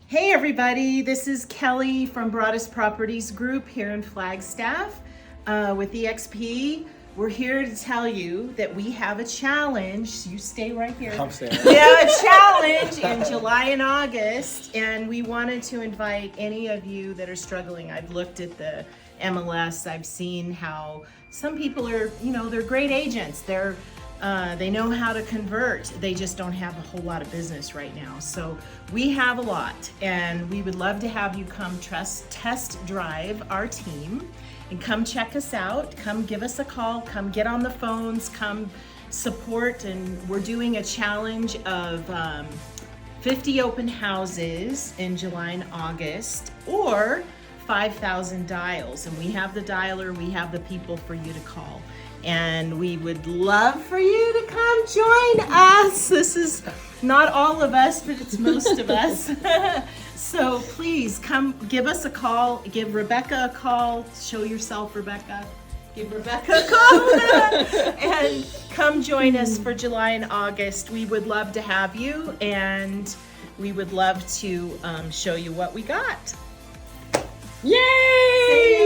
Hey everybody, this is Kelly from Broaddus Properties group here in Flagstaff with EXP. We're here to tell you that we have a challenge. You stay right here. I'm staying. We have a challenge in July and August, and we wanted to invite any of you that are struggling. I've looked at the MLS. I've seen how some people are, they're great agents. They know how to convert. They just don't have a whole lot of business right now. So we have a lot, and we would love to have you come test drive our team and come check us out. Come give us a call. Come get on the phones. Come support. And we're doing a challenge of 50 open houses in July and August, or 5,000 dials. And we have the dialer. We have the people for you to call. And we would love for you to come join us. This is not all of us, but it's most of us. So please come give us a call. Give Rebecca a call. Show yourself, Rebecca. Give Rebecca a call. And come join us for July and August. We would love to have you, and we would love to show you what we got. Yay!